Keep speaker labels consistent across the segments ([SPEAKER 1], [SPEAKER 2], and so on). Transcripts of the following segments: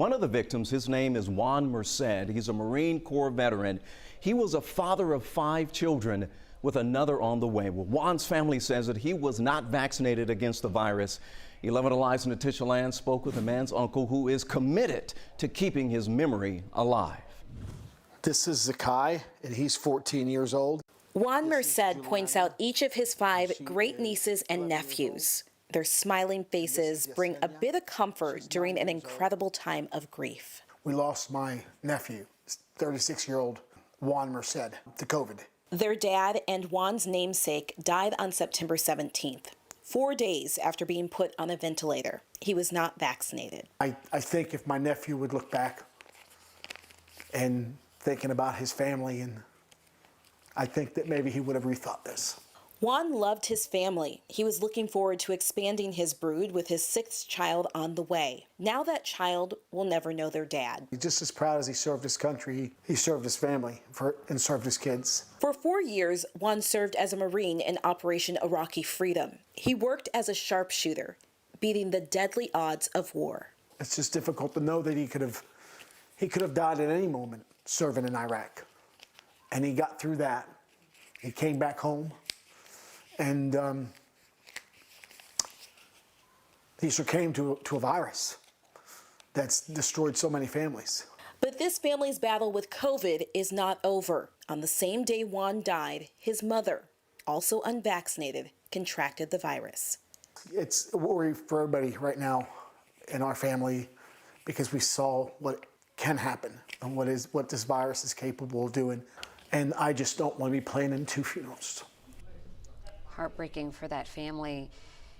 [SPEAKER 1] One of the victims, his name is Juan Merced. He's a Marine Corps veteran. He was a father of 5 children with another on the way. Well, Juan's family says that he was not vaccinated against the virus. 11 Alive's Natisha Land spoke with the man's uncle, who is committed to keeping his memory alive.
[SPEAKER 2] This is Zakai, and he's 14 years old.
[SPEAKER 3] Juan Merced points out each of his 5 great-nieces and nephews. Their smiling faces bring a bit of comfort during an incredible time of grief.
[SPEAKER 2] We lost my nephew, 36-year-old Juan Merced, to COVID.
[SPEAKER 3] Their dad and Juan's namesake died on September 17th, 4 days after being put on a ventilator. He was not vaccinated.
[SPEAKER 2] I think if my nephew would look back and thinking about his family, and I think that maybe he would have rethought this.
[SPEAKER 3] Juan loved his family. He was looking forward to expanding his brood with his 6th child on the way. Now that child will never know their dad.
[SPEAKER 2] He's just as proud as he served his country. He served his family and served his kids.
[SPEAKER 3] For 4 years, Juan served as a Marine in Operation Iraqi Freedom. He worked as a sharpshooter, beating the deadly odds of war.
[SPEAKER 2] It's just difficult to know that he could have died at any moment serving in Iraq. And he got through that. He came back home. And he succumbed to a virus that's destroyed so many families.
[SPEAKER 3] But this family's battle with COVID is not over. On the same day Juan died, his mother, also unvaccinated, contracted the virus.
[SPEAKER 2] It's a worry for everybody right now in our family, because we saw what can happen and what this virus is capable of doing. And I just don't want to be planning 2 funerals.
[SPEAKER 4] Heartbreaking for that family.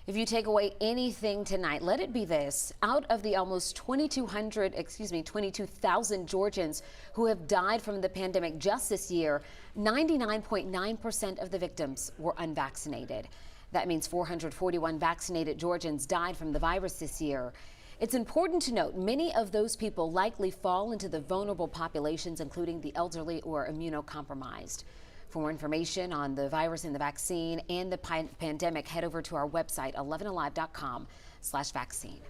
[SPEAKER 4] If you take away anything tonight, let it be this. Out of the almost 22,000 Georgians who have died from the pandemic just this year, 99.9% of the victims were unvaccinated. That means 441 vaccinated Georgians died from the virus this year. It's important to note many of those people likely fall into the vulnerable populations, including the elderly or immunocompromised. For more information on the virus and the vaccine and the pandemic, head over to our website, 11alive.com/vaccine.